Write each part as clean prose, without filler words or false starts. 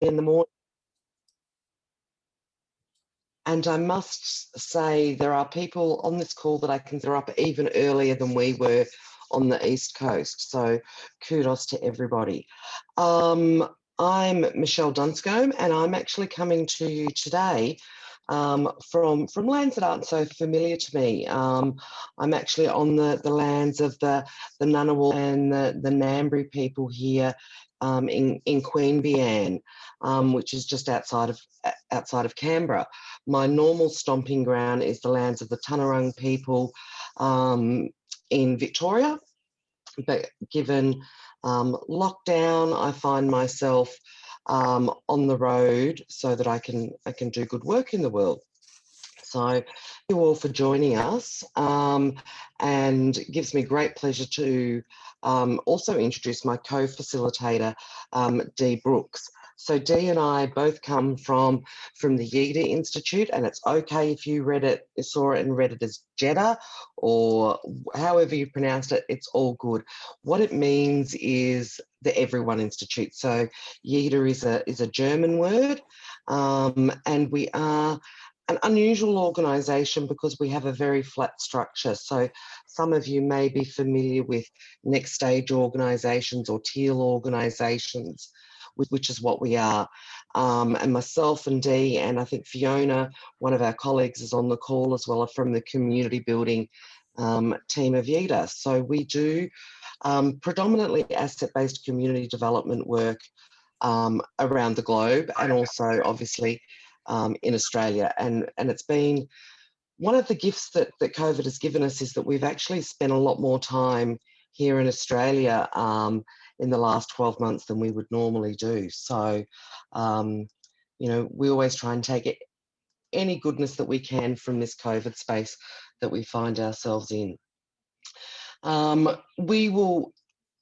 in the morning. And I must say there are people on this call that I consider up even earlier than we were on the East Coast. So kudos to everybody. I'm Michele Dunscombe, and I'm actually coming to you today from lands that aren't so familiar to me. I'm actually on the lands of the Ngunnawal and the Ngambri people here in Queanbeyan, which is just outside of Canberra. My normal stomping ground is the lands of the Tunarung people in Victoria, but given lockdown, I find myself on the road so that I can do good work in the world. So thank you all for joining us, and it gives me great pleasure to also introduce my co-facilitator, Dee Brooks. So Dee and I both come from the Yida Institute, and it's okay if you saw it and read it as Jeddah, or however you pronounced it, it's all good. What it means is the Everyone Institute. So Yida is a German word, and we are an unusual organisation because we have a very flat structure. So some of you may be familiar with next stage organisations or teal organisations, which is what we are. And myself and Dee, and I think Fiona, one of our colleagues, is on the call as well, from the community building team of Yida. So we do predominantly asset-based community development work around the globe, and also obviously in Australia. And it's been one of the gifts that COVID has given us, is that we've actually spent a lot more time here in Australia in the last 12 months than we would normally do. So, you know, we always try and take any goodness that we can from this COVID space that we find ourselves in. We will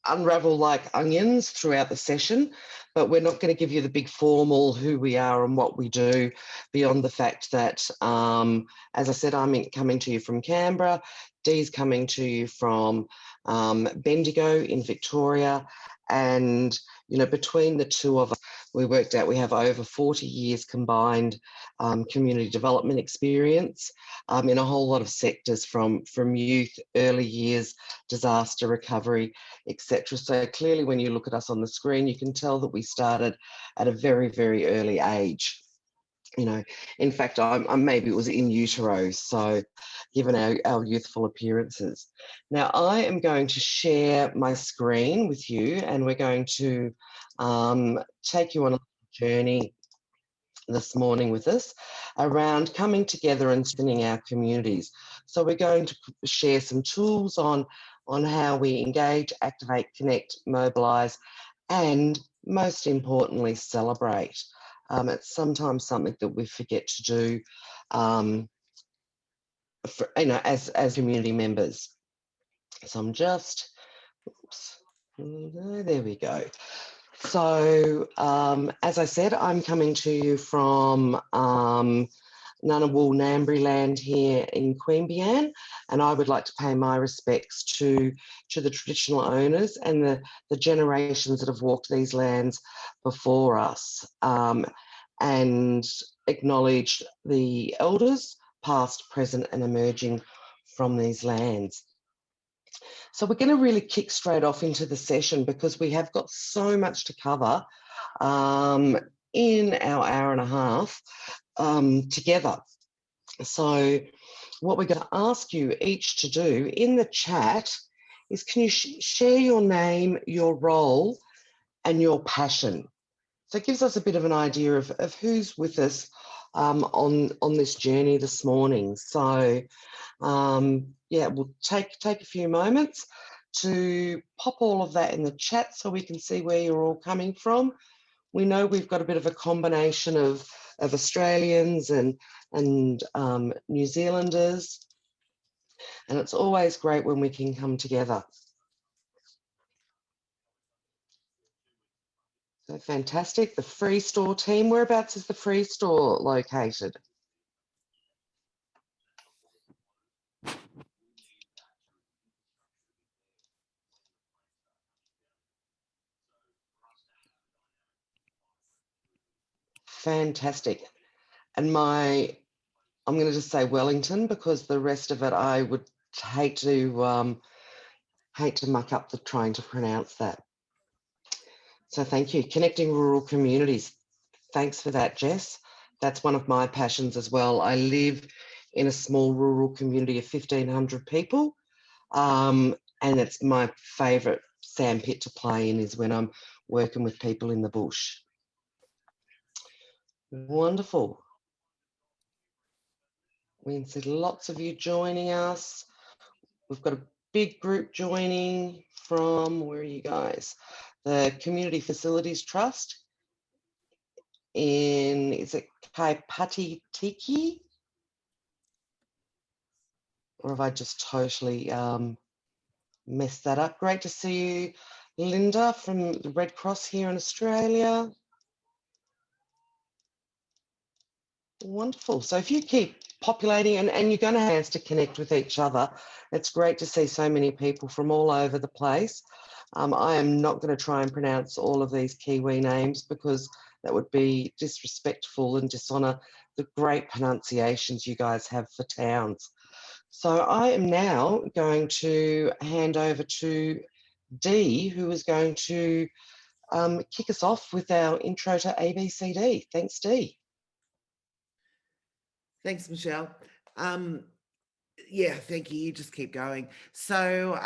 unravel like onions throughout the session, but we're not going to give you the big formal who we are and what we do, beyond the fact that, as I said, I'm coming to you from Canberra, Dee's coming to you from Bendigo in Victoria, and you know, between the two of us, we worked out we have over 40 years combined community development experience in a whole lot of sectors, from youth, early years, disaster recovery, etc. So clearly when you look at us on the screen, you can tell that we started at a very, very early age. You know, in fact, I'm maybe it was in utero, so given our youthful appearances. Now, I am going to share my screen with you, and we're going to take you on a journey this morning with us around coming together and strengthening our communities. So we're going to share some tools on how we engage, activate, connect, mobilise, and most importantly, celebrate. It's sometimes something that we forget to do, as community members. So I'm just, oops, there we go. So as I said, I'm coming to you from Ngunnawal Ngambri land here in Queanbeyan, and I would like to pay my respects to the traditional owners and the generations that have walked these lands before us, and acknowledge the elders, past, present, and emerging from these lands. So we're going to really kick straight off into the session, because we have got so much to cover in our hour and a half together. So what we're going to ask you each to do in the chat is, can you share your name, your role, and your passion? So it gives us a bit of an idea of who's with us on this journey this morning. So yeah, we'll take a few moments to pop all of that in the chat so we can see where you're all coming from. We know we've got a bit of a combination of Australians and New Zealanders, and it's always great when we can come together. So fantastic. The Free Store team, whereabouts is the Free Store located? fantastic. And I'm going to just say Wellington, because the rest of it I would hate to muck up the trying to pronounce that. So thank you. Connecting rural communities. Thanks for that, Jess. That's one of my passions as well. I live in a small rural community of 1,500 people, and it's my favourite sandpit to play in is when I'm working with people in the bush. Wonderful. We can see lots of you joining us. We've got a big group joining from, where are you guys? The Community Facilities Trust in, is it Kaipati Tiki? Or have I just totally messed that up? Great to see you, Linda, from the Red Cross here in Australia. Wonderful. So if you keep populating and you're going to have a chance to connect with each other, it's great to see so many people from all over the place. I am not going to try and pronounce all of these Kiwi names because that would be disrespectful and dishonour the great pronunciations you guys have for towns. So I am now going to hand over to Dee, who is going to kick us off with our intro to ABCD. Thanks, Dee. Thanks, Michelle. Yeah, thank you. You just keep going. So,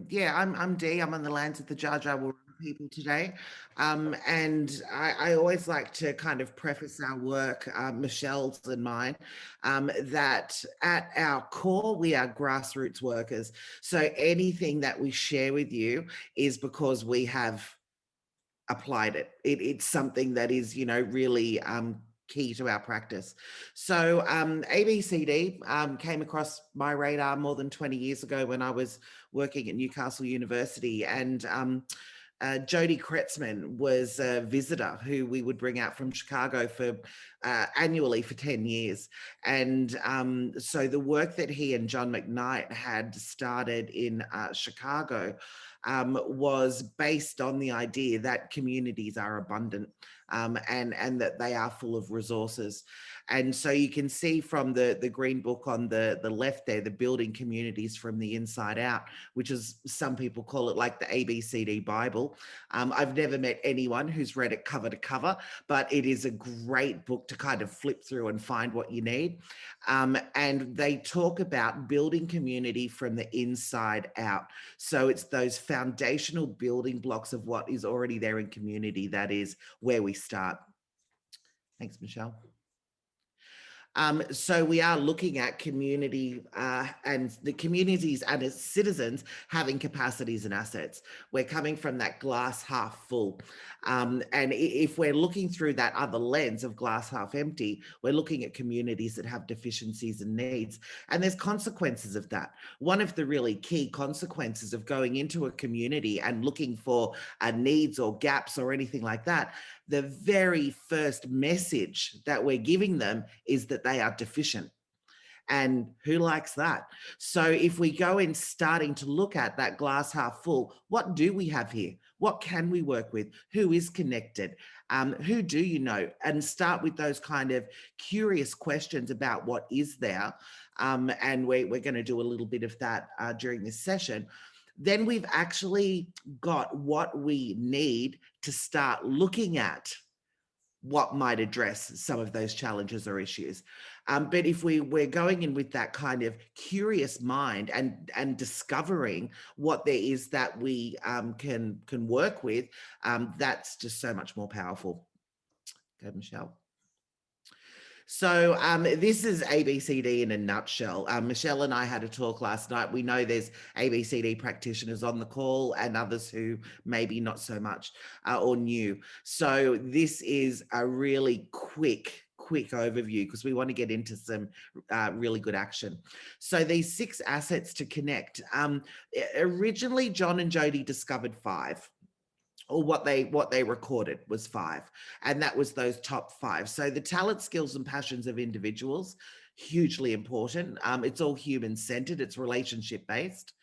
yeah, I'm Dee. I'm on the lands of the Jar Jar Wurrung people today. And I always like to kind of preface our work, Michelle's and mine, that at our core, we are grassroots workers. So anything that we share with you is because we have applied it. It's something that is, really key to our practice. So ABCD came across my radar more than 20 years ago when I was working at Newcastle University, and Jody Kretzmann was a visitor who we would bring out from Chicago for annually for 10 years. And so the work that he and John McKnight had started in Chicago was based on the idea that communities are abundant and that they are full of resources. And so you can see from the green book on the left there, the building communities from the inside out, which is, some people call it like the ABCD Bible. I've never met anyone who's read it cover to cover, but it is a great book to kind of flip through and find what you need. And they talk about building community from the inside out. So it's those foundational building blocks of what is already there in community that is where we start. Thanks, Michelle. So we are looking at community and the communities and its citizens having capacities and assets. We're coming from that glass half full. And if we're looking through that other lens of glass half empty, we're looking at communities that have deficiencies and needs. And there's consequences of that. One of the really key consequences of going into a community and looking for needs or gaps or anything like that, the very first message that we're giving them is that they are deficient. And who likes that? So if we go in starting to look at that glass half full, what do we have here? What can we work with? Who is connected? Who do you know? And start with those kind of curious questions about what is there. And we're going to do a little bit of that during this session. Then we've actually got what we need to start looking at what might address some of those challenges or issues. But if we're going in with that kind of curious mind and discovering what there is that we can work with, that's just so much more powerful. Go, Michelle. So this is ABCD in a nutshell. Michelle and I had a talk last night. We know there's ABCD practitioners on the call and others who maybe not so much or new. So this is a really quick overview because we want to get into some really good action. So these 6 assets to connect. Originally, John and Jody discovered 5. Or what they recorded was 5, and that was those top 5. So the talent, skills, and passions of individuals, hugely important. It's all human-centered. It's relationship-based.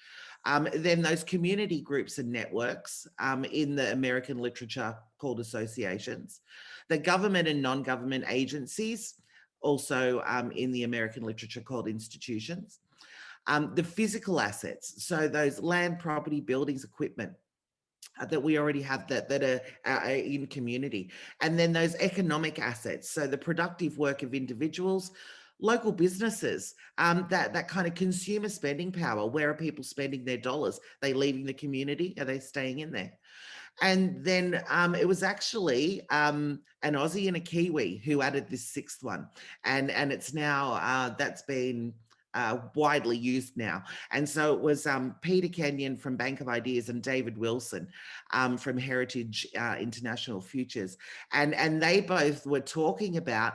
Then those community groups and networks in the American literature called associations, the government and non-government agencies, also in the American literature called institutions, the physical assets, so those land, property, buildings, equipment that we already have that are in community, and then those economic assets, so the productive work of individuals, local businesses, that kind of consumer spending power. Where are people spending their dollars? Are they leaving the community? Are they staying in there? And then it was actually an Aussie and a Kiwi who added this sixth one, and it's now that's been widely used now. And so it was Peter Kenyon from Bank of Ideas and David Wilson from Heritage International Futures, and they both were talking about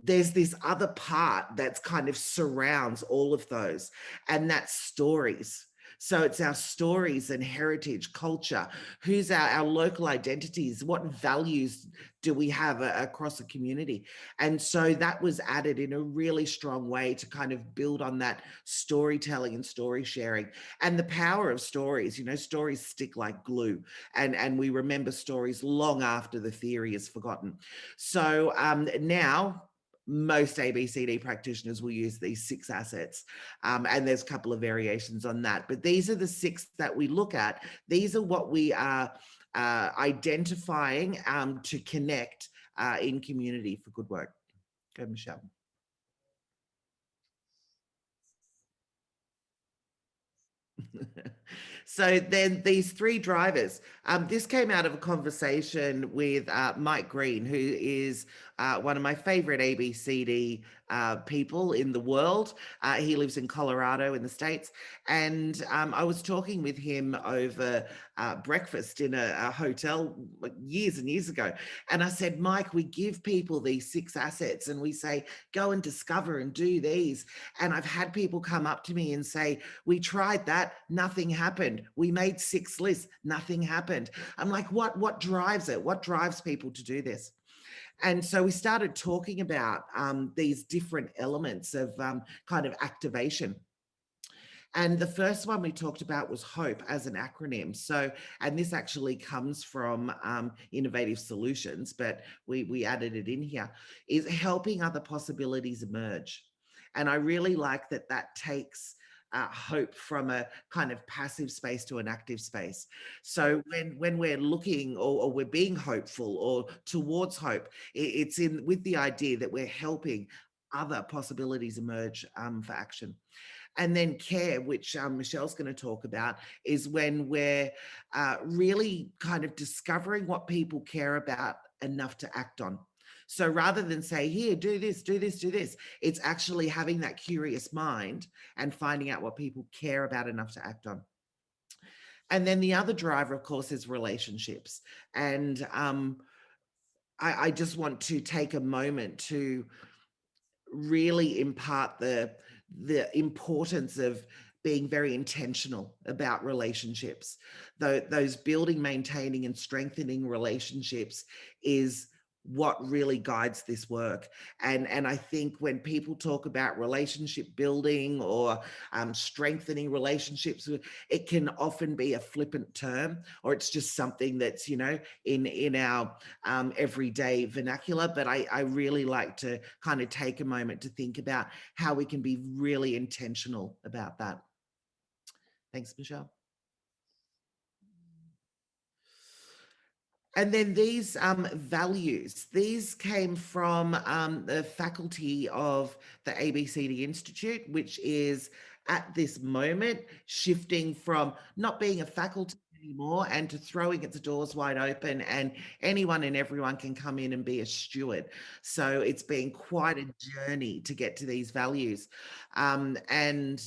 there's this other part that's kind of surrounds all of those, and that's stories. So it's our stories and heritage, culture, who's our local identities, what values do we have across a community? And so that was added in a really strong way to kind of build on that storytelling and story sharing and the power of stories. You know, stories stick like glue, and we remember stories long after the theory is forgotten. So now most ABCD practitioners will use these six assets. And there's a couple of variations on that, but these are the six that we look at. These are what we are identifying to connect in community for good work. Go, Michele. So then these three drivers, this came out of a conversation with Mike Green, who is one of my favorite ABCD people in the world. He lives in Colorado in the States. And I was talking with him over breakfast in a hotel like years and years ago. And I said, Mike, we give people these six assets and we say, go and discover and do these. And I've had people come up to me and say, we tried that, nothing happened. We made six lists, nothing happened. I'm like, what drives it? What drives people to do this? And so we started talking about these different elements of kind of activation. And the first one we talked about was HOPE as an acronym. So, and this actually comes from Innovative Solutions, but we added it in here, is helping other possibilities emerge. And I really like that that takes hope from a kind of passive space to an active space. So when we're looking or we're being hopeful or towards hope, it's in with the idea that we're helping other possibilities emerge for action. And then care, which Michele's going to talk about, is when we're really kind of discovering what people care about enough to act on. So rather than say, here, do this, do this, do this, it's actually having that curious mind and finding out what people care about enough to act on. And then the other driver, of course, is relationships. And I just want to take a moment to really impart the importance of being very intentional about relationships. Those building, maintaining, and strengthening relationships is what really guides this work. And I think when people talk about relationship building or strengthening relationships, it can often be a flippant term, or it's just something that's, you know, in our everyday vernacular. But I really like to kind of take a moment to think about how we can be really intentional about that. Thanks, Michele. And then these values, these came from the faculty of the ABCD Institute, which is at this moment shifting from not being a faculty anymore and to throwing its doors wide open, and anyone and everyone can come in and be a steward. So it's been quite a journey to get to these values. And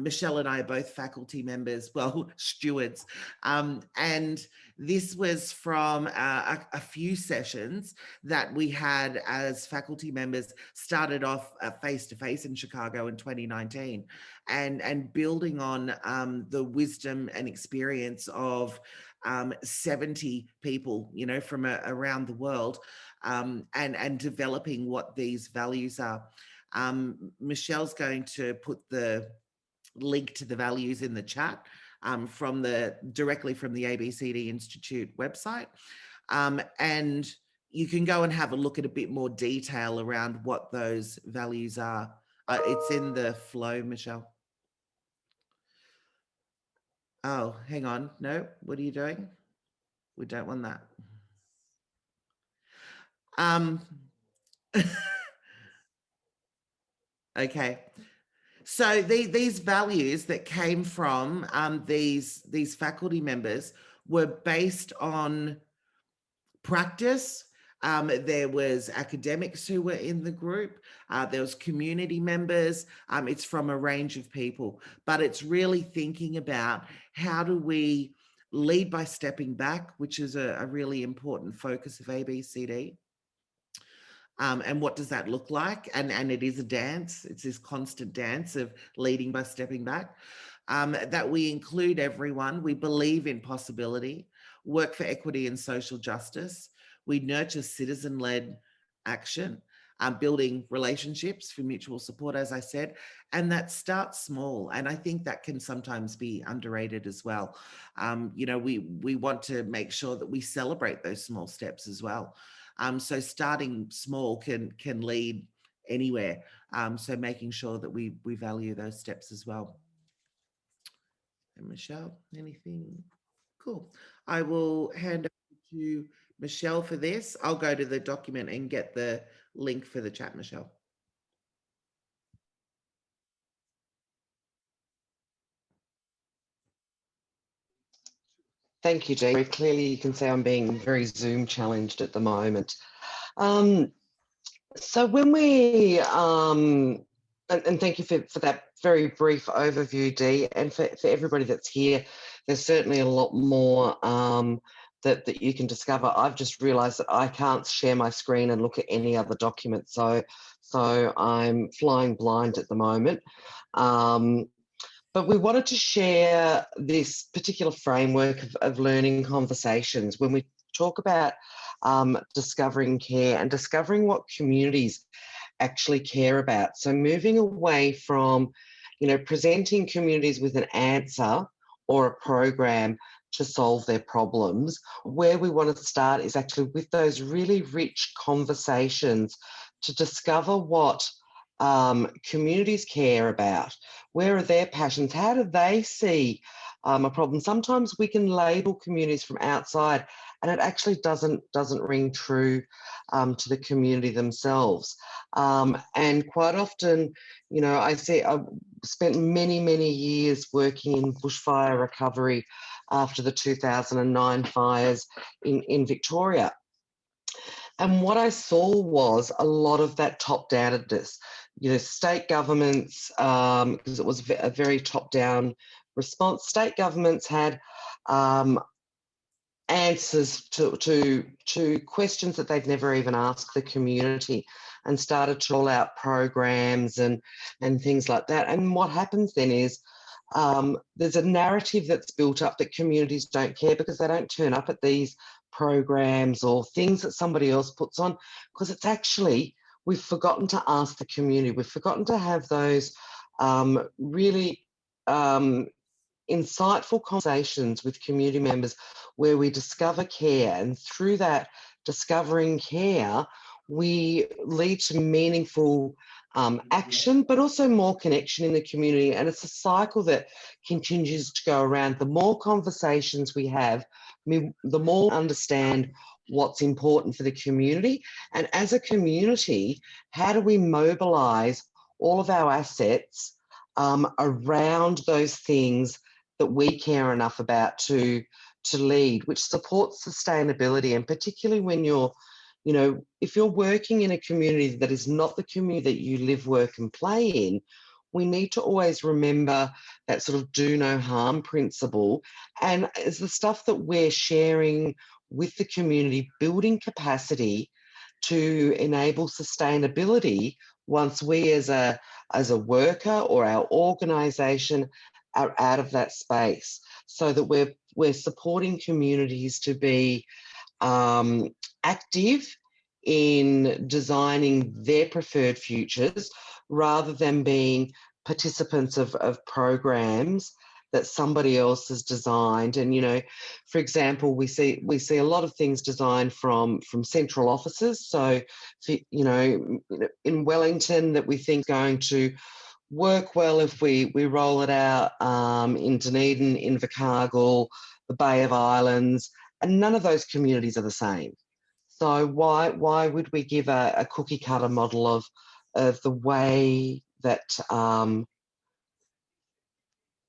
Michele and I are both faculty members, well, stewards. And this was from a few sessions that we had as faculty members, started off face-to-face in Chicago in 2019, and building on the wisdom and experience of 70 people, you know, from around the world, and developing what these values are. Michele's going to put the link to the values in the chat from directly from the ABCD Institute website. And you can go and have a look at a bit more detail around what those values are. It's in the flow, Michele. Oh, hang on. No, what are you doing? We don't want that. Okay. So these values that came from these faculty members were based on practice. There was academics who were in the group. There was community members. It's from a range of people, but it's really thinking about how do we lead by stepping back, which is a really important focus of ABCD. And what does that look like? And it is a dance. It's this constant dance of leading by stepping back. That we include everyone. We believe in possibility, work for equity and social justice. We nurture citizen-led action, building relationships for mutual support, as I said, and that starts small. And I think that can sometimes be underrated as well. You know, we want to make sure that we celebrate those small steps as well. So starting small can lead anywhere. So making sure that we value those steps as well. And Michele, anything? Cool. I will hand over to Michele for this. I'll go to the document and get the link for the chat, Michele. Thank you, Dee. Clearly you can see I'm being very Zoom challenged at the moment. So when we, and thank you for that very brief overview, Dee, and for everybody that's here, there's certainly a lot more that you can discover. I've just realised that I can't share my screen and look at any other document, so I'm flying blind at the moment. But we wanted to share this particular framework of learning conversations when we talk about discovering care and discovering what communities actually care about. So moving away from, you know, presenting communities with an answer or a program to solve their problems, where we want to start is actually with those really rich conversations to discover what communities care about. Where are their passions? How do they see a problem? Sometimes we can label communities from outside, and it actually doesn't ring true to the community themselves. And quite often, you know, I spent many years working in bushfire recovery after the 2009 fires in Victoria. And what I saw was a lot of that top-downedness. You know, state governments, because it was a very top-down response, state governments had answers to questions that they'd never even asked the community, and started to roll out programs and things like that. And what happens then is there's a narrative that's built up that communities don't care because they don't turn up at these programs or things that somebody else puts on, because it's actually, we've forgotten to ask the community. We've forgotten to have those really insightful conversations with community members where we discover care, and through that discovering care, we lead to meaningful action, but also more connection in the community. And it's a cycle that continues to go around. The more conversations we have, the more we understand what's important for the community. And as a community, how do we mobilise all of our assets around those things that we care enough about to lead, which supports sustainability? And particularly when you're, you know, if you're working in a community that is not the community that you live, work and play in, we need to always remember that sort of do no harm principle. And it's the stuff that we're sharing with the community, building capacity to enable sustainability once we as a worker or our organisation are out of that space, so that we're supporting communities to be active in designing their preferred futures, rather than being participants of programs that somebody else has designed. And, you know, for example, we see a lot of things designed from central offices. So, you know, in Wellington, that we think going to work well if we roll it out in Dunedin, Invercargill, the Bay of Islands, and none of those communities are the same. So why would we give a cookie cutter model of the way that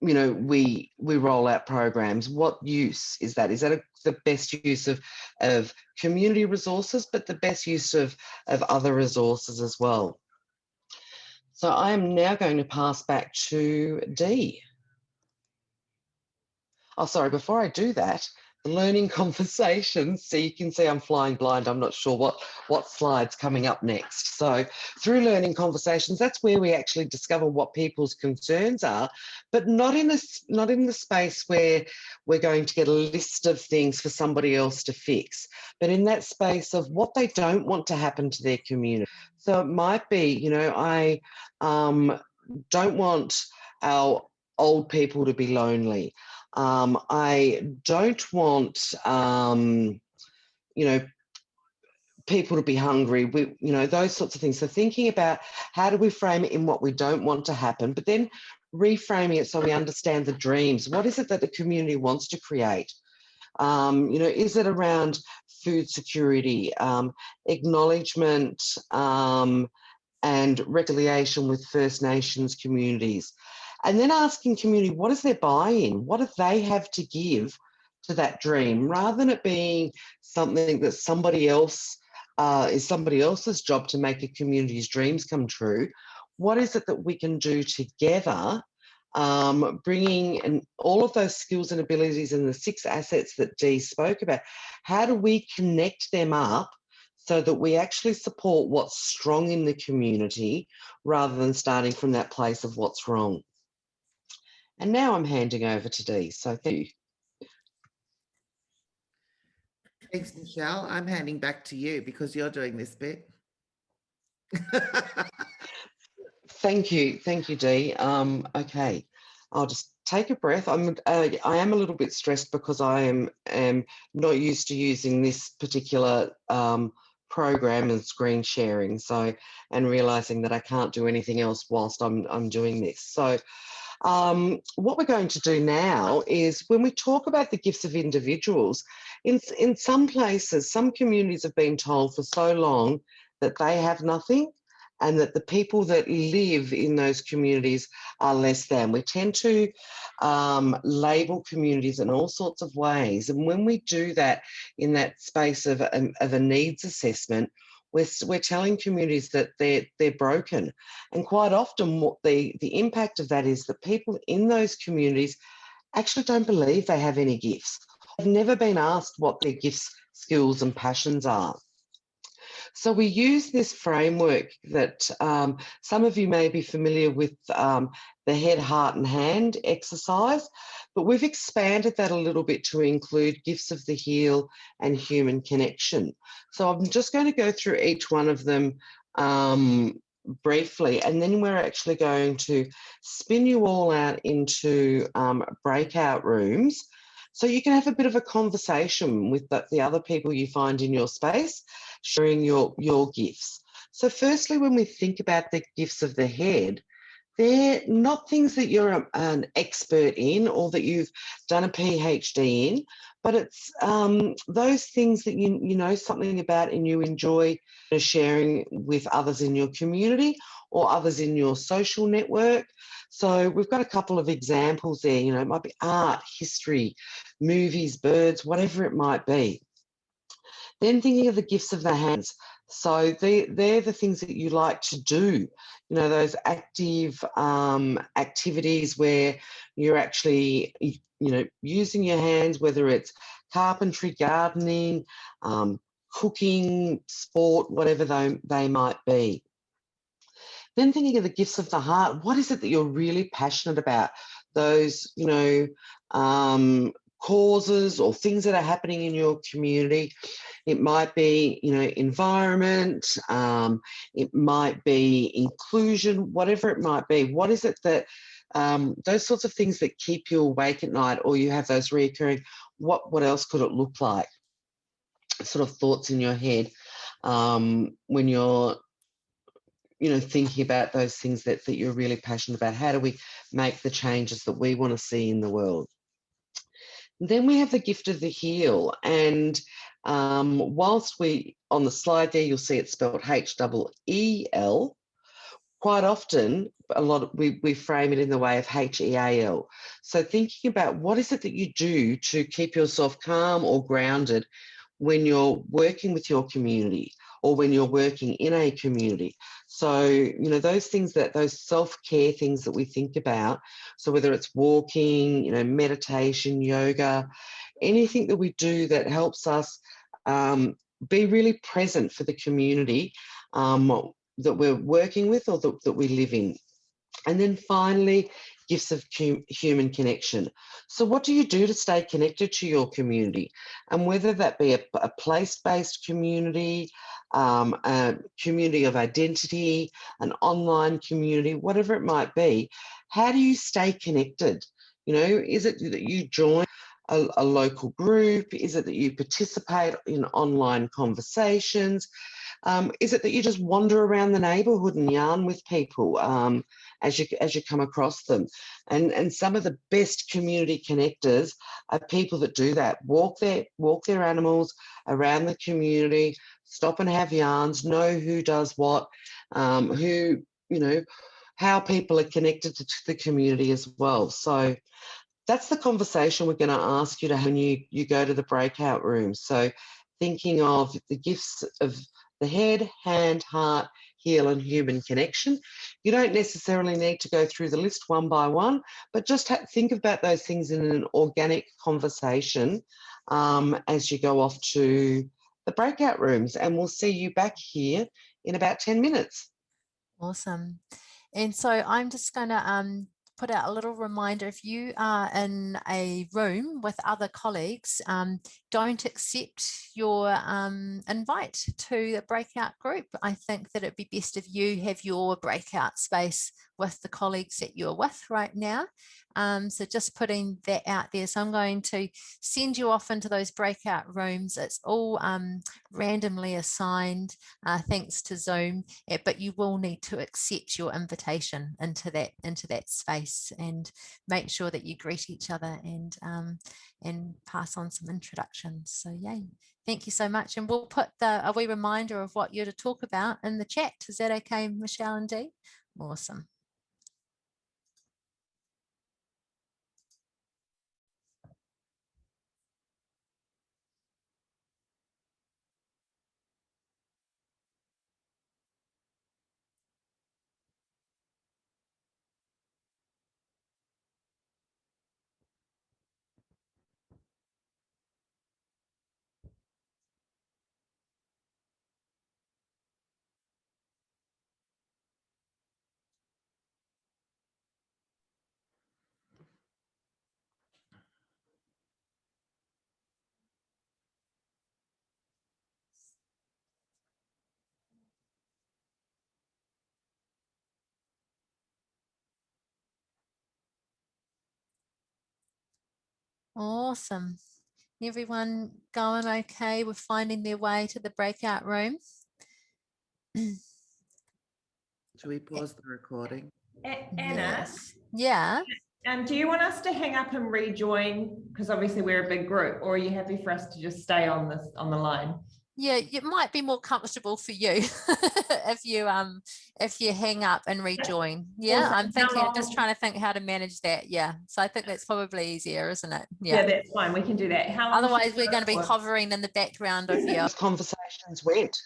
you know, we roll out programs? What use is that? Is that the best use of community resources, but the best use of other resources as well? So I am now going to pass back to Dee. Oh, sorry, before I do that, the learning conversations. So you can see I'm flying blind. I'm not sure what slide's coming up next. So through learning conversations, that's where we actually discover what people's concerns are, but not in the space where we're going to get a list of things for somebody else to fix, but in that space of what they don't want to happen to their community. So it might be, you know, I don't want our old people to be lonely. I don't want, you know, people to be hungry. You know, those sorts of things. So thinking about how do we frame it in what we don't want to happen, but then reframing it so we understand the dreams. What is it that the community wants to create? You know, is it around food security, acknowledgement, and reconciliation with First Nations communities? And then asking community, what is their buy-in? What do they have to give to that dream, rather than it being something that somebody else is somebody else's job to make a community's dreams come true? What is it that we can do together, bringing in all of those skills and abilities and the 6 assets that Dee spoke about? How do we connect them up so that we actually support what's strong in the community rather than starting from that place of what's wrong? And now I'm handing over to Dee. So thank you. Thanks, Michelle. I'm handing back to you because you're doing this bit. Thank you, Dee. Okay, I'll just take a breath. I am a little bit stressed because I am not used to using this particular program and screen sharing. So, and realizing that I can't do anything else whilst I'm doing this. So. What we're going to do now is, when we talk about the gifts of individuals, in some places, some communities have been told for so long that they have nothing, and that the people that live in those communities are less than. We tend to label communities in all sorts of ways, and when we do that in that space of a needs assessment, we're telling communities that they're broken. And quite often what the impact of that is that people in those communities actually don't believe they have any gifts. They've never been asked what their gifts, skills and passions are. So we use this framework that some of you may be familiar with, the head, heart and hand exercise, but we've expanded that a little bit to include gifts of the heel and human connection. So I'm just going to go through each one of them briefly, and then we're actually going to spin you all out into breakout rooms, so you can have a bit of a conversation with the other people you find in your space, sharing your gifts. So firstly, when we think about the gifts of the head, they're not things that you're an expert in or that you've done a PhD in, but it's those things that you know something about and you enjoy sharing with others in your community or others in your social network. So we've got a couple of examples there. You know, it might be art, history, movies, birds, whatever it might be. Then thinking of the gifts of the hands. So they're the things that you like to do, you know, those active activities where you're actually, you know, using your hands, whether it's carpentry, gardening, cooking, sport, whatever they might be. Then thinking of the gifts of the heart, what is it that you're really passionate about? Those, you know, causes or things that are happening in your community. It might be, you know, environment, it might be inclusion, whatever it might be. What is it that, those sorts of things that keep you awake at night, or you have those reoccurring, what else could it look like? Sort of thoughts in your head when you're, you know, thinking about those things that you're really passionate about. How do we make the changes that we want to see in the world? Then we have the gift of the heel, and whilst we, on the slide there, you'll see it's spelled H-E-E-L. Quite often, we frame it in the way of H-E-A-L. So thinking about what is it that you do to keep yourself calm or grounded when you're working with your community or when you're working in a community. So, you know, those things, that those self-care things that we think about, so whether it's walking, you know, meditation, yoga, anything that we do that helps us be really present for the community that we're working with or that we live in. And then finally, gifts of human connection. So what do you do to stay connected to your community? And whether that be a place-based community, a community of identity, an online community, whatever it might be, how do you stay connected? You know, is it that you join a local group? Is it that you participate in online conversations? Is it that you just wander around the neighbourhood and yarn with people as you come across them? And some of the best community connectors are people that do that. Walk their animals around the community, stop and have yarns, know who does what, who, you know, how people are connected to the community as well. So that's the conversation we're going to ask you to have when you go to the breakout room. So thinking of the gifts of the head, hand, heart, heel, and human connection. You don't necessarily need to go through the list one by one, but just think about those things in an organic conversation as you go off to the breakout rooms. And we'll see you back here in about 10 minutes. Awesome. And so I'm just going to put out a little reminder. If you are in a room with other colleagues, don't accept your invite to the breakout group. I think that it'd be best if you have your breakout space with the colleagues that you're with right now. So just putting that out there. So I'm going to send you off into those breakout rooms. It's all randomly assigned thanks to Zoom, but you will need to accept your invitation into that space and make sure that you greet each other and pass on some introductions. So yay. Thank you so much. And we'll put a wee reminder of what you're to talk about in the chat. Is that okay, Michelle and Dee? Awesome. Awesome. Everyone going okay with finding their way to the breakout room? Should we pause the recording? Anna? Yes. Yeah. Do you want us to hang up and rejoin? Because obviously we're a big group, or are you happy for us to just stay on the line? Yeah, it might be more comfortable for you if you hang up and rejoin. Yeah, Also, I'm thinking, just trying to think how to manage that. Yeah, so I think that's probably easier, isn't it? Yeah, that's fine. We can do that. How long Otherwise, we're going to be hovering in the background of your Conversations went.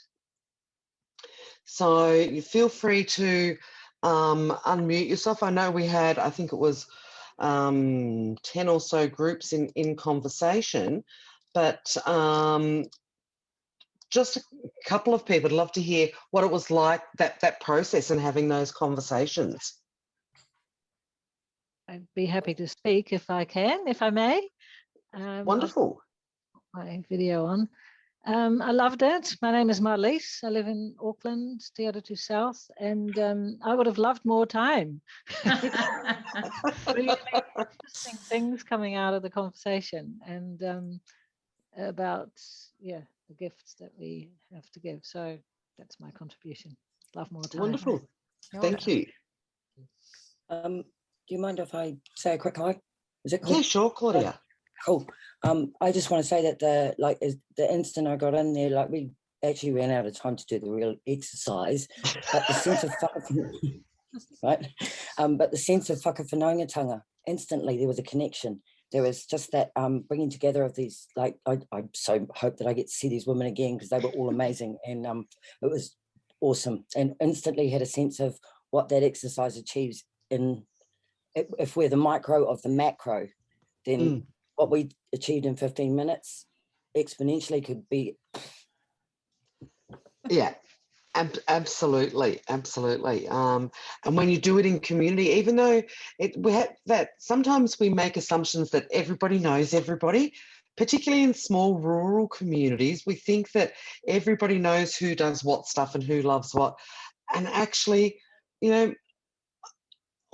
So you feel free to unmute yourself. I know we had, I think it was 10 or so groups in conversation, but just a couple of people. I'd love to hear what it was like, that process and having those conversations. I'd be happy to speak if I may. Wonderful. My video on. I loved it. My name is Marlies. I live in Auckland, Te Aratu South, and I would have loved more time. Really interesting things coming out of the conversation, and about the gifts that we have to give. So that's my contribution. Love more time. Wonderful. Thank you. Do you mind if I say a quick hi? Is it cool? Yeah, sure, Claudia. Cool. I just want to say that the instant I got in there, like we actually ran out of time to do the real exercise, but the sense of right, but the sense of whakawhanaungatanga, instantly there was a connection. There was just that bringing together of these. Like I so hope that I get to see these women again because they were all amazing, and it was awesome, and instantly had a sense of what that exercise achieves in. If we're the micro of the macro, then what we achieved in 15 minutes exponentially could be. Yeah, absolutely. And when you do it in community, even though we have that, sometimes we make assumptions that everybody knows everybody, particularly in small rural communities. We think that everybody knows who does what stuff and who loves what. And actually, you know,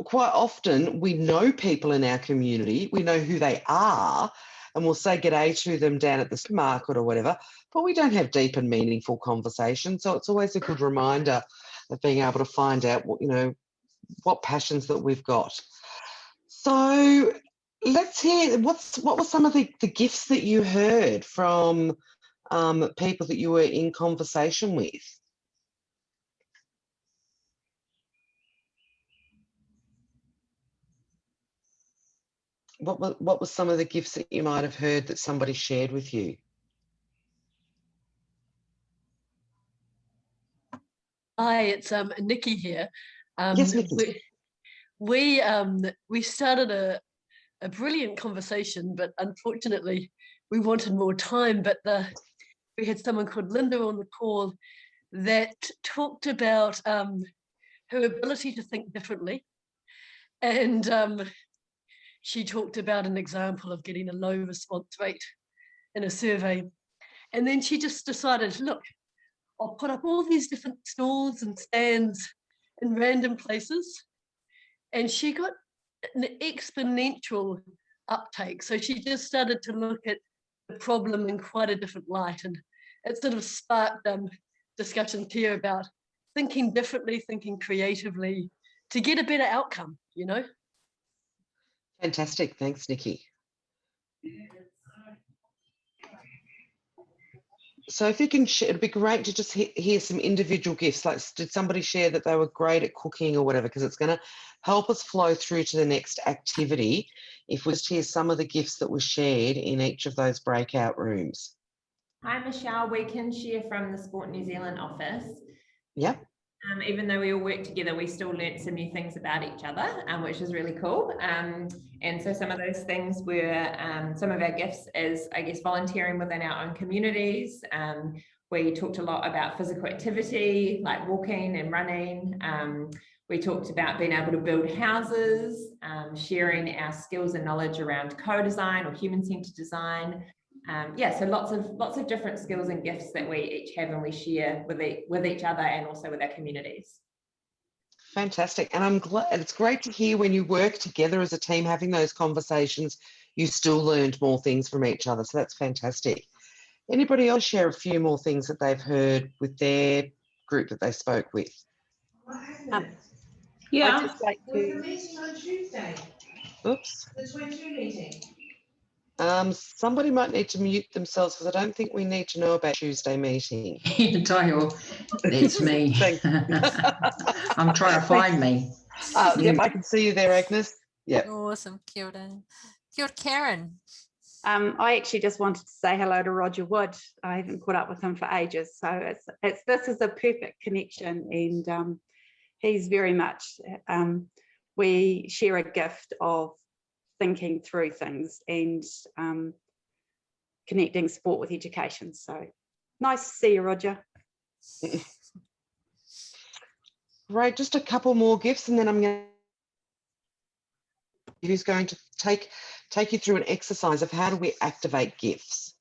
quite often we know people in our community, we know who they are, and we'll say g'day to them down at the market or whatever, but we don't have deep and meaningful conversations. So it's always a good reminder of being able to find out what, what passions that we've got. So let's hear what were some of the gifts that you heard from people that you were in conversation with? What were some of the gifts that you might have heard that somebody shared with you? Hi, it's Nikki here. Yes, Nikki. We started a brilliant conversation, but unfortunately we wanted more time. But we had someone called Linda on the call that talked about her ability to think differently, and she talked about an example of getting a low response rate in a survey. And then she just decided, look, I'll put up all these different stalls and stands in random places. And she got an exponential uptake. So she just started to look at the problem in quite a different light. And it sort of sparked discussions here about thinking differently, thinking creatively to get a better outcome, Fantastic. Thanks, Nikki. So if you can share, it'd be great to just hear some individual gifts. Like, did somebody share that they were great at cooking or whatever? Because it's going to help us flow through to the next activity if we just hear some of the gifts that were shared in each of those breakout rooms. Hi, Michele. We can share from the Sport New Zealand office. Yep. Even though we all work together, we still learnt some new things about each other, which is really cool. And so some of those things were, some of our gifts is, I guess, volunteering within our own communities. We talked a lot about physical activity, like walking and running. We talked about being able to build houses, sharing our skills and knowledge around co-design or human-centered design. So lots of different skills and gifts that we each have and we share with each other and also with our communities. Fantastic. And I'm glad, it's great to hear when you work together as a team, having those conversations, you still learned more things from each other. So that's fantastic. Anybody else share a few more things that they've heard with their group that they spoke with? Yeah. I'd just like to... There's a meeting on Tuesday. Oops. The 22 meeting. Somebody might need to mute themselves because I don't think we need to know about Tuesday meeting. Tayo, it's me. I'm trying to find me. Yep, I can see you there, Agnes. Yeah. Awesome. Kia ora. Kia ora, Karen. I actually just wanted to say hello to Roger Wood. I haven't caught up with him for ages, so this is a perfect connection, and he's very much. We share a gift of thinking through things and connecting sport with education. So nice to see you, Roger. Right, just a couple more gifts, and then I'm going to who's going to take take you through an exercise of how do we activate gifts.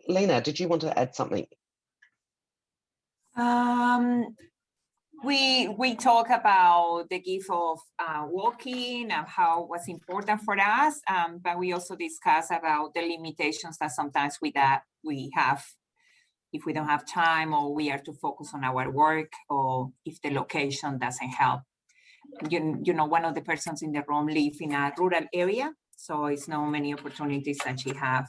Lena, did you want to add something? We talk about the gift of walking and how what's important for us, but we also discuss about the limitations that sometimes we have if we don't have time, or we are to focus on our work, or if the location doesn't help. You know, one of the persons in the room live in a rural area, so it's not many opportunities that she have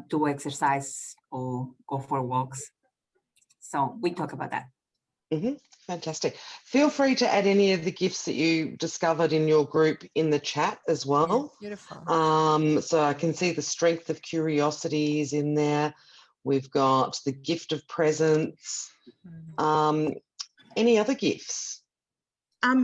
to exercise or go for walks. So we talk about that. Mm-hmm. Fantastic. Feel free to add any of the gifts that you discovered in your group in the chat as well. Yeah, beautiful. So I can see the strength of curiosity is in there. We've got the gift of presence. Any other gifts?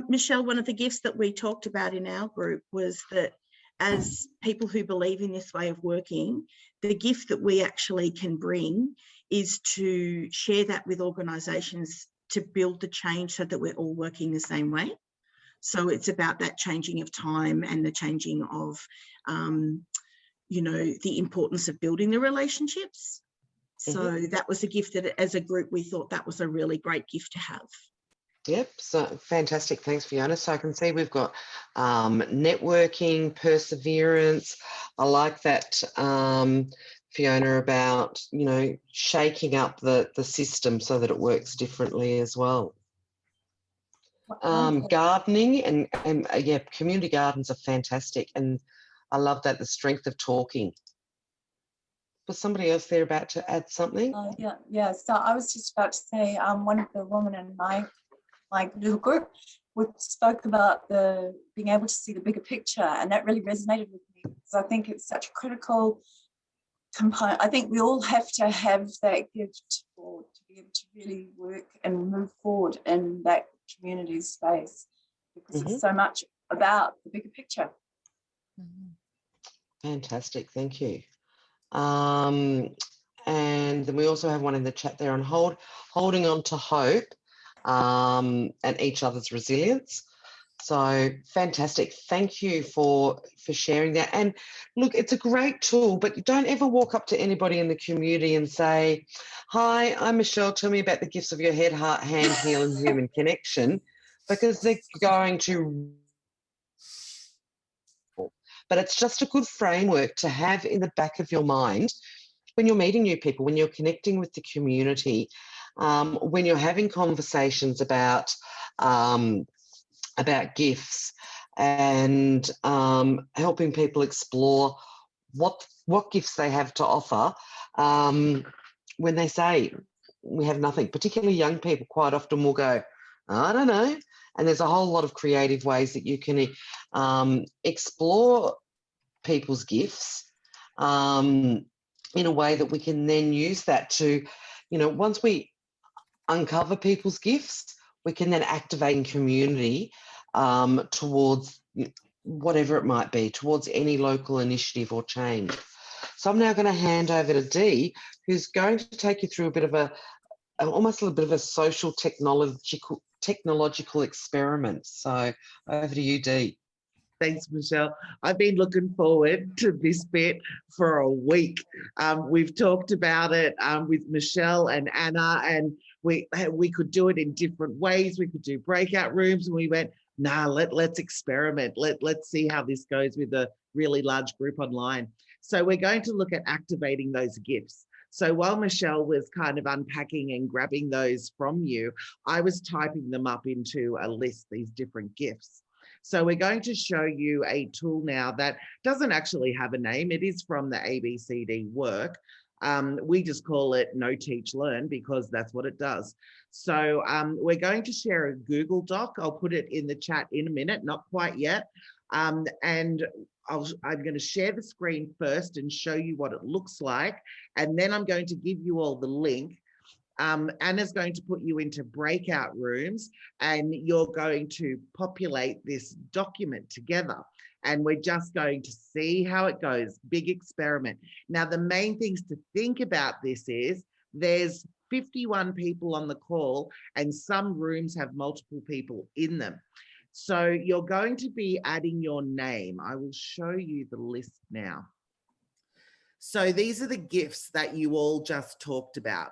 Michelle, one of the gifts that we talked about in our group was that as people who believe in this way of working, the gift that we actually can bring is to share that with organisations to build the change so that we're all working the same way. So it's about that changing of time and the changing of, you know, the importance of building the relationships. So that was a gift that as a group, we thought that was a really great gift to have. Yep, so fantastic. Thanks, Fiona. So I can see we've got networking, perseverance. I like that, Fiona, about, you know, shaking up the system so that it works differently as well. Gardening and yeah, community gardens are fantastic, and I love that, the strength of talking. Was somebody else there about to add something? Yeah. So I was just about to say, one of the women in my little group spoke about being able to see the bigger picture, and that really resonated with me because I think it's such a critical component. I think we all have to have that gift to be able to really work and move forward in that community space, because it's so much about the bigger picture. Fantastic, thank you. And then we also have one in the chat there on holding on to hope and each other's resilience. So fantastic. Thank you for sharing that. And look, it's a great tool, but don't ever walk up to anybody in the community and say, hi, I'm Michelle, tell me about the gifts of your head, heart, hand, heel and human connection, because they're going to. But it's just a good framework to have in the back of your mind when you're meeting new people, when you're connecting with the community, when you're having conversations about gifts and helping people explore what gifts they have to offer when they say we have nothing. Particularly young people quite often will go, I don't know. And there's a whole lot of creative ways that you can explore people's gifts in a way that we can then use that to, you know, once we uncover people's gifts, we can then activate in community towards whatever it might be, towards any local initiative or change. So I'm now going to hand over to Dee, who's going to take you through a bit of almost a little bit of a social technological experiment. So over to you, Dee. Thanks, Michelle. I've been looking forward to this bit for a week. We've talked about it with Michelle and Anna, and we could do it in different ways. We could do breakout rooms, and we went, nah, let's experiment. Let's see how this goes with a really large group online. So we're going to look at activating those gifts. So while Michelle was kind of unpacking and grabbing those from you, I was typing them up into a list, these different gifts. So we're going to show you a tool now that doesn't actually have a name. It is from the ABCD work. We just call it Know, Teach, Learn because that's what it does. So we're going to share a Google Doc. I'll put it in the chat in a minute, not quite yet. And I'm going to share the screen first and show you what it looks like. And then I'm going to give you all the link. Anna's going to put you into breakout rooms and you're going to populate this document together. And we're just going to see how it goes. Big experiment. Now, the main things to think about this is there's 51 people on the call and some rooms have multiple people in them. So you're going to be adding your name. I will show you the list now. So these are the gifts that you all just talked about.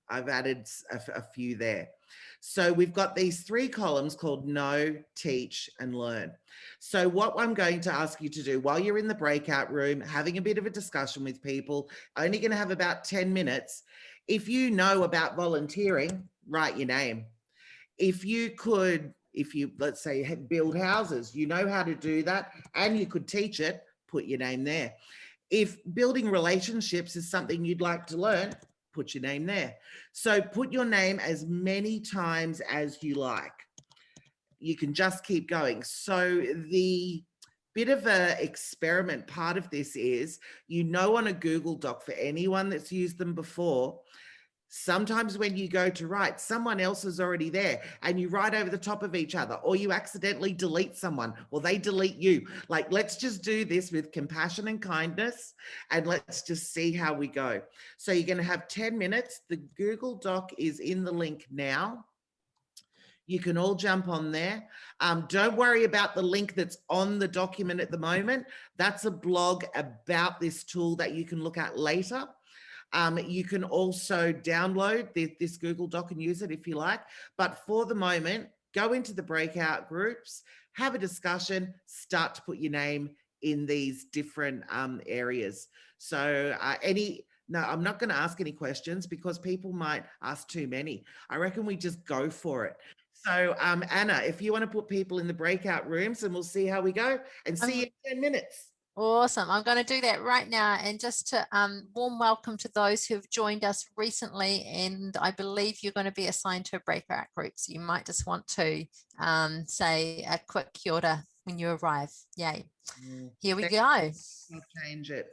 I've added a few there. So we've got these 3 columns called know, teach, and learn. So what I'm going to ask you to do while you're in the breakout room, having a bit of a discussion with people, only going to have about 10 minutes. If you know about volunteering, write your name. If you, let's say, build houses, you know how to do that, and you could teach it, put your name there. If building relationships is something you'd like to learn, put your name there. So put your name as many times as you like. You can just keep going. So the bit of an experiment part of this is, on a Google Doc, for anyone that's used them before, sometimes when you go to write, someone else is already there and you write over the top of each other, or you accidentally delete someone or they delete you. Like, let's just do this with compassion and kindness and let's just see how we go. So you're going to have 10 minutes. The Google Doc is in the link now. You can all jump on there. Don't worry about the link that's on the document at the moment. That's a blog about this tool that you can look at later. You can also download this Google Doc and use it if you like. But for the moment, go into the breakout groups, have a discussion, start to put your name in these different areas. So no, I'm not going to ask any questions because people might ask too many. I reckon we just go for it. So Anna, if you want to put people in the breakout rooms, and we'll see how we go, and see you in 10 minutes. Awesome. I'm going to do that right now. And just to warm welcome to those who have joined us recently. And I believe you're going to be assigned to a breakout group. So you might just want to say a quick kia ora when you arrive. Yay. Here we go. I'll change it.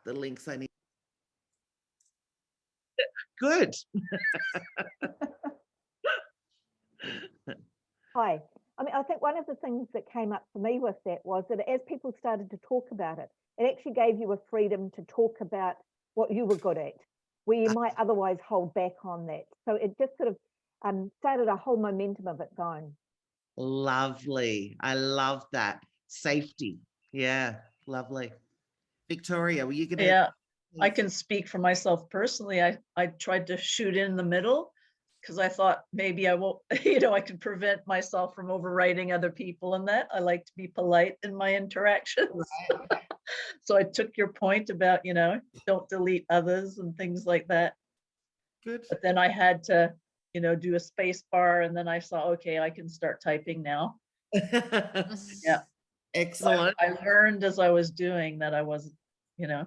The links I need. Good. Hi. I mean, I think one of the things that came up for me with that was that as people started to talk about it, it actually gave you a freedom to talk about what you were good at, where you might otherwise hold back on that. So it just sort of started a whole momentum of it going. Lovely. I love that. Safety. Yeah, lovely. Victoria, were you going to? Yeah, I can speak for myself personally. I tried to shoot in the middle because I thought maybe I won't, I could prevent myself from overwriting other people and that. I like to be polite in my interactions. Right. So I took your point about, don't delete others and things like that. Good. But then I had to, do a space bar, and then I saw, okay, I can start typing now. Yeah. Excellent. So I learned as I was doing that I wasn't, Yeah.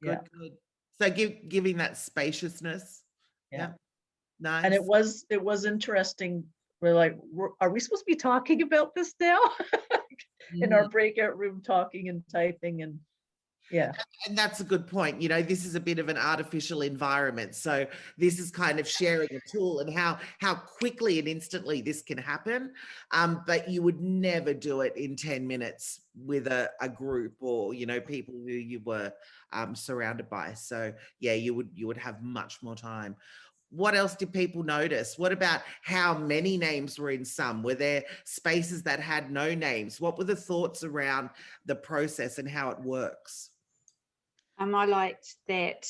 Good, good. So giving that spaciousness. Yeah. Nice. And it was interesting. We're like, are we supposed to be talking about this now? In our breakout room, talking and typing, and yeah. And that's a good point. This is a bit of an artificial environment. So this is kind of sharing a tool and how quickly and instantly this can happen. But you would never do it in 10 minutes with a group or, people who you were surrounded by. So yeah, you would have much more time. What else did people notice? What about how many names were in some? Were there spaces that had no names? What were the thoughts around the process and how it works? I liked that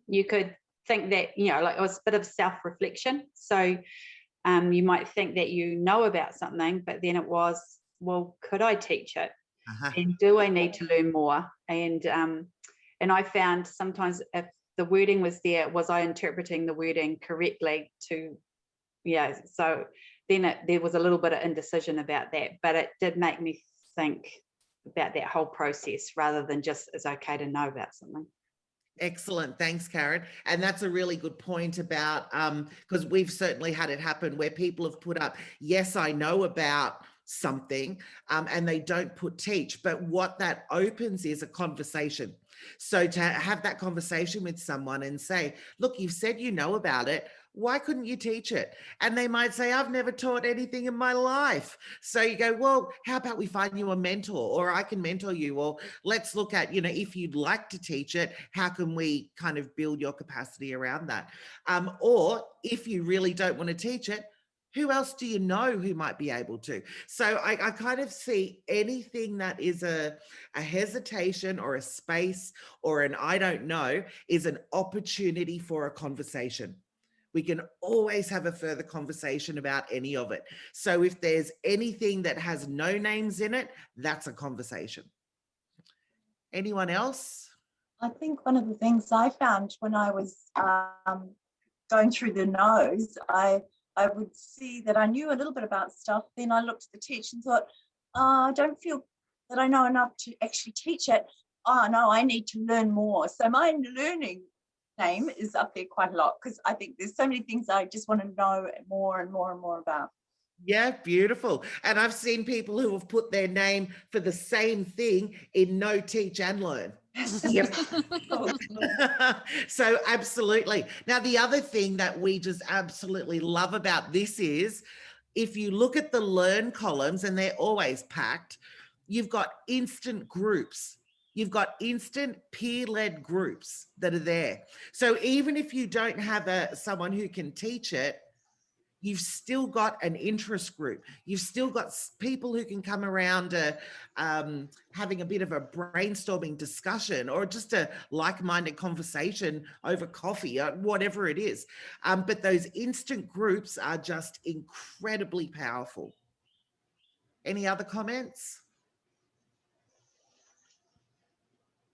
you could think that, like it was a bit of self-reflection. So you might think that you know about something, but then it was, well, could I teach it? And do I need to learn more? And I found sometimes if the wording was there, was I interpreting the wording correctly so then there was a little bit of indecision about that, but it did make me think about that whole process rather than just it's okay to know about something. Excellent. Thanks, Karen. And that's a really good point about, because we've certainly had it happen where people have put up, yes, I know about something and they don't put teach, but what that opens is a conversation. So to have that conversation with someone and say, look, you've said you know about it, why couldn't you teach it? And they might say, I've never taught anything in my life. So you go, well, how about we find you a mentor, or I can mentor you, or let's look at, if you'd like to teach it, how can we kind of build your capacity around that? Or if you really don't want to teach it, who else do you know who might be able to? So I kind of see anything that is a hesitation or a space or an I don't know is an opportunity for a conversation. We can always have a further conversation about any of it. So if there's anything that has no names in it, that's a conversation. Anyone else? I think one of the things I found when I was going through the no's, I would see that I knew a little bit about stuff. Then I looked at the teach and thought, oh, I don't feel that I know enough to actually teach it. Oh, no, I need to learn more. So my learning name is up there quite a lot, because I think there's so many things I just want to know more and more and more about. Yeah, beautiful. And I've seen people who have put their name for the same thing in no teach and learn. Yep. So absolutely. Now, the other thing that we just absolutely love about this is if you look at the learn columns, and they're always packed, you've got instant groups. You've got instant peer-led groups that are there. So even if you don't have someone who can teach it, you've still got an interest group. You've still got people who can come around having a bit of a brainstorming discussion, or just a like-minded conversation over coffee, or whatever it is. But those instant groups are just incredibly powerful. Any other comments?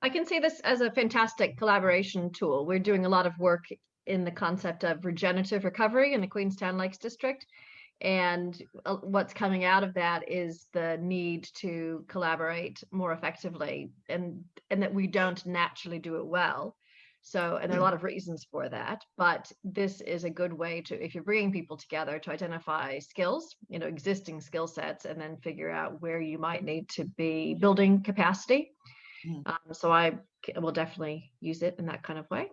I can see this as a fantastic collaboration tool. We're doing a lot of work in the concept of regenerative recovery in the Queenstown Lakes District. And what's coming out of that is the need to collaborate more effectively, and that we don't naturally do it well. So, and there are a lot of reasons for that, but this is a good way to, if you're bringing people together, to identify skills, existing skill sets, and then figure out where you might need to be building capacity. So I will definitely use it in that kind of way.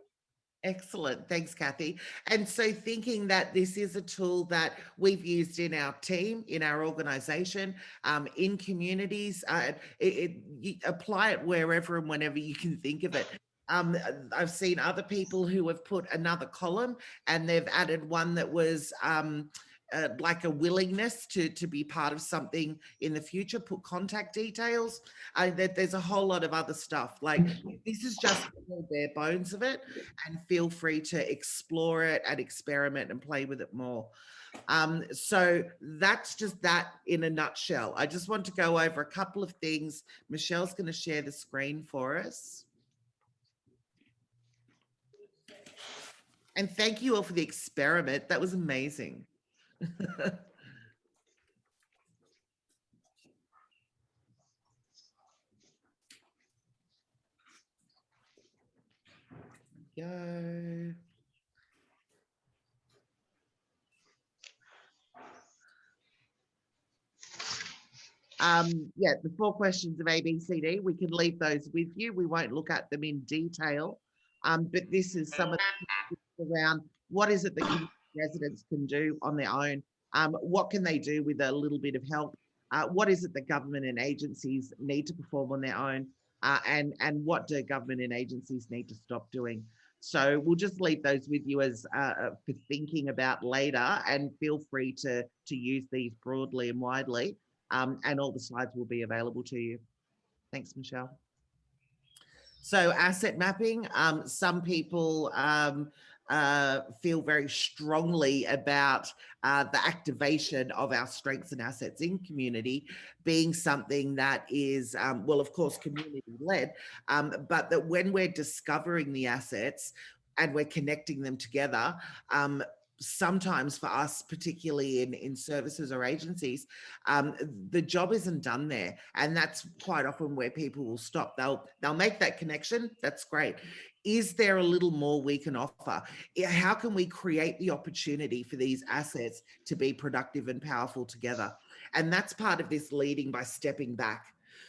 Excellent. Thanks, Kathy. And so thinking that this is a tool that we've used in our team, in our organization, in communities, you apply it wherever and whenever you can think of it. I've seen other people who have put another column, and they've added one that was like a willingness to be part of something in the future, put contact details. There's a whole lot of other stuff. Like, this is just the bare bones of it, and feel free to explore it and experiment and play with it more. So that's just that in a nutshell. I just want to go over a couple of things. Michelle's going to share the screen for us. And thank you all for the experiment. That was amazing. Go. Yeah, the 4 questions of A, B, C, D, we can leave those with you. We won't look at them in detail, but this is some of the around what is it that residents can do on their own. What can they do with a little bit of help? What is it that government and agencies need to perform on their own? And what do government and agencies need to stop doing? So we'll just leave those with you as for thinking about later, and feel free to use these broadly and widely. And all the slides will be available to you. Thanks, Michele. So asset mapping, some people feel very strongly about the activation of our strengths and assets in community being something that is, well, of course, community led, but that when we're discovering the assets and we're connecting them together, sometimes for us, particularly in services or agencies, the job isn't done there, and that's quite often where people will stop. They'll make that connection. That's great. is there a little more we can offer? How can we create the opportunity for these assets to be productive and powerful together? And that's part of this leading by stepping back.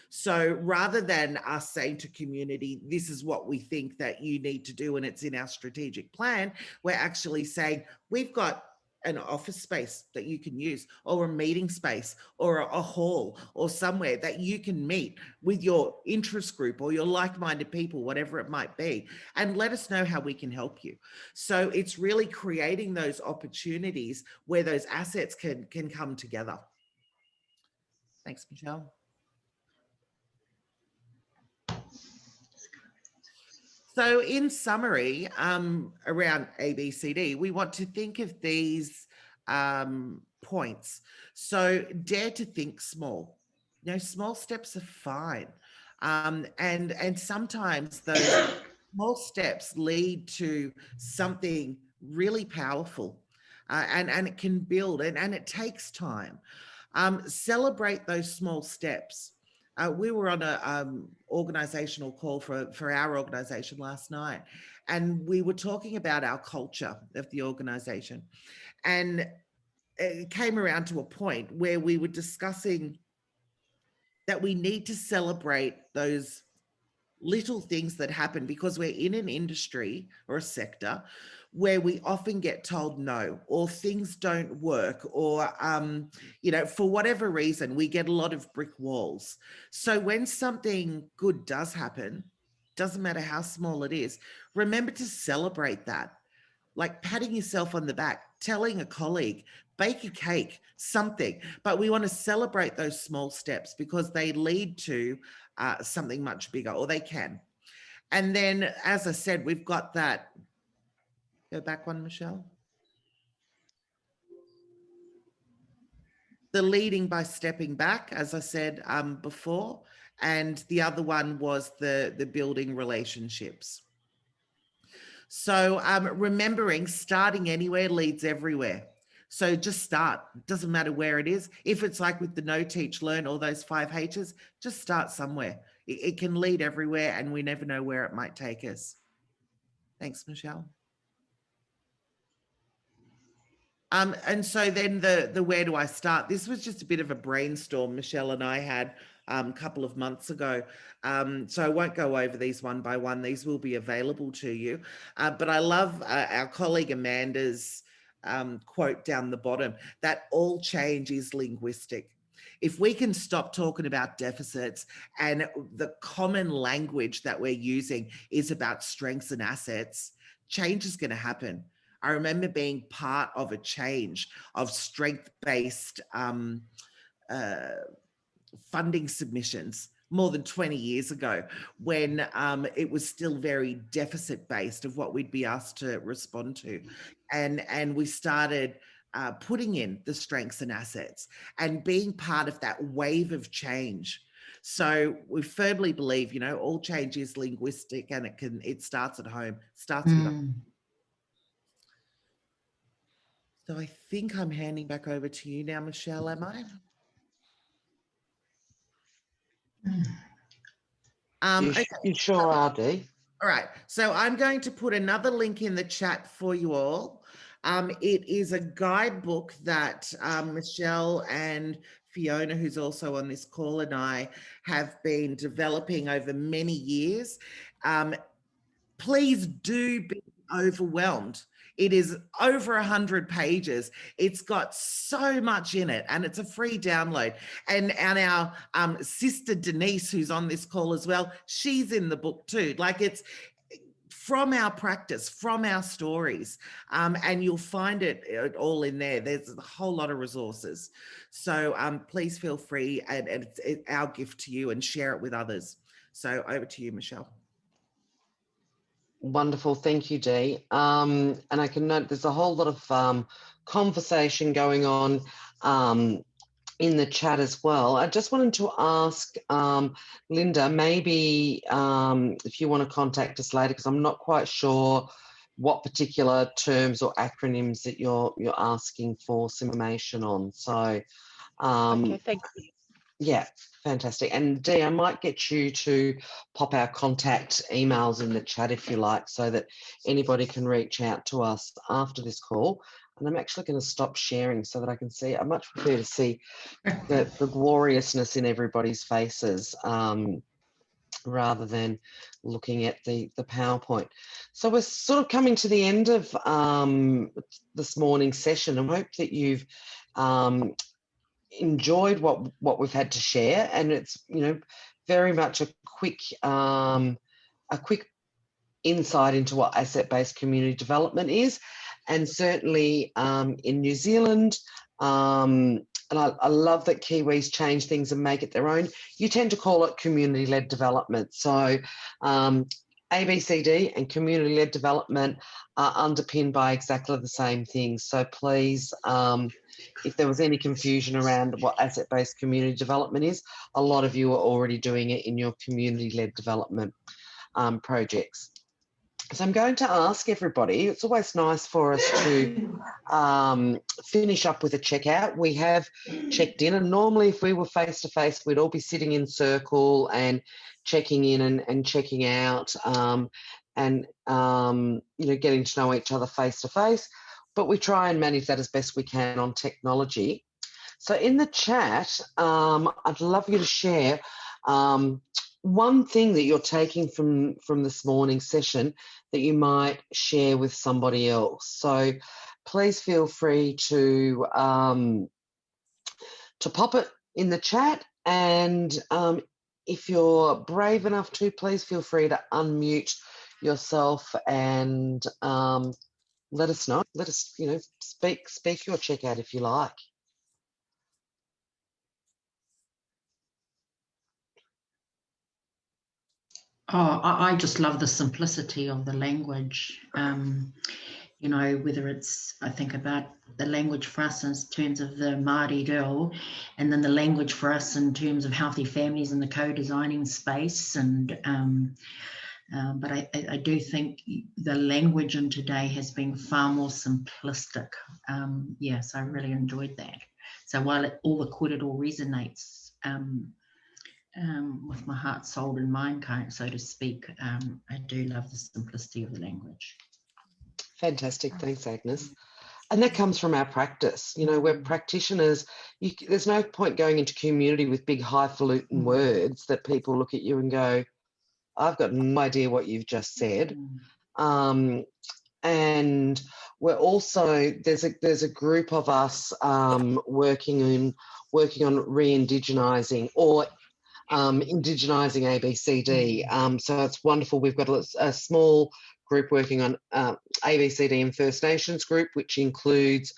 So rather than us saying to community, this is what we think that you need to do and it's in our strategic plan, we're actually saying, we've got an office space that you can use, or a meeting space, or a hall, or somewhere that you can meet with your interest group or your like-minded people, whatever it might be, and let us know how we can help you. So it's really creating those opportunities where those assets can come together. Thanks, Michele. So in summary, around ABCD, we want to think of these points. So dare to think small. You know, small steps are fine. And sometimes those small steps lead to something really powerful, and it can build, and it takes time. Celebrate those small steps. We were on a organizational call for our organization last night, and we were talking about our culture of the organization. And it came around to a point where we were discussing that we need to celebrate those little things that happen, because we're in an industry or a sector where we often get told no, or things don't work, or, you know, for whatever reason, we get a lot of brick walls. So when something good does happen, doesn't matter how small it is, remember to celebrate that. Like patting yourself on the back, telling a colleague, bake a cake, something. But we want to celebrate those small steps because they lead to something much bigger, or they can. And then, as I said, we've got that. Go back one, Michele. The leading by stepping back, as I said before. And the other one was the building relationships. So remembering starting anywhere leads everywhere. So just start. It doesn't matter where it is. If it's like with the know, teach, learn, all those 5 H's, just start somewhere. It can lead everywhere, and we never know where it might take us. Thanks, Michele. And so then the where do I start? This was just a bit of a brainstorm Michele and I had a couple of months ago. So I won't go over these one by one. These will be available to you. But I love our colleague Amanda's quote down the bottom, that all change is linguistic. If we can stop talking about deficits and the common language that we're using is about strengths and assets, change is going to happen. I remember being part of a change of strength-based funding submissions more than 20 years ago, when it was still very deficit-based of what we'd be asked to respond to. And we started putting in the strengths and assets and being part of that wave of change. So we firmly believe, you know, all change is linguistic, and it starts at home, starts with us. So I think I'm handing back over to you now, Michele, am I? Okay. You sure are, Dee. All right. So I'm going to put another link in the chat for you all. It is a guidebook that Michele and Fiona, who's also on this call, and I have been developing over many years. Please do be overwhelmed. It is over 100 pages. It's got so much in it, and it's a free download. And our sister Denise, who's on this call as well, she's in the book too. Like, it's from our practice, from our stories, and you'll find it all in there. There's a whole lot of resources. So please feel free, and it's our gift to you, and share it with others. So over to you, Michele. Wonderful. Thank you, Dee. And I can note there's a whole lot of conversation going on in the chat as well. I just wanted to ask Linda, maybe if you want to contact us later, because I'm not quite sure what particular terms or acronyms that you're asking for some information on. So okay, thank you. Yeah, fantastic. And Dee, I might get you to pop our contact emails in the chat if you like, so that anybody can reach out to us after this call. And I'm actually going to stop sharing so that I can see. I much prefer to see the gloriousness in everybody's faces rather than looking at the PowerPoint. So we're sort of coming to the end of this morning's session, and hope that you've enjoyed what we've had to share. And it's, you know, very much a quick insight into what asset-based community development is. And certainly in New Zealand, and I love that Kiwis change things and make it their own. You tend to call it community-led development. So ABCD and community-led development are underpinned by exactly the same things. So please, if there was any confusion around what asset-based community development is, a lot of you are already doing it in your community-led development projects. So I'm going to ask everybody, it's always nice for us to finish up with a checkout. We have checked in, and normally if we were face-to-face, we'd all be sitting in circle and checking in and checking out and you know, getting to know each other face-to-face. But we try and manage that as best we can on technology. So in the chat, I'd love you to share one thing that you're taking from this morning's session that you might share with somebody else. So please feel free to pop it in the chat, and if you're brave enough to, please feel free to unmute yourself and let us know. Let us, you know, speak your checkout if you like. Oh, I just love the simplicity of the language. You know, whether it's, I think about the language for us in terms of the Māori Reo, and then the language for us in terms of healthy families and the co-designing space. And but I do think the language in today has been far more simplistic. Yes, I really enjoyed that. So while all the kōrero resonates with my heart, soul and mind, so to speak, I do love the simplicity of the language. Fantastic. Thanks, Agnes. And that comes from our practice. You know, we're practitioners. There's no point going into community with big highfalutin words that people look at you and go, I've got no idea what you've just said. And we're also, there's a group of us working on re-indigenising or indigenising ABCD. So it's wonderful. We've got a small group working on ABCD and First Nations group, which includes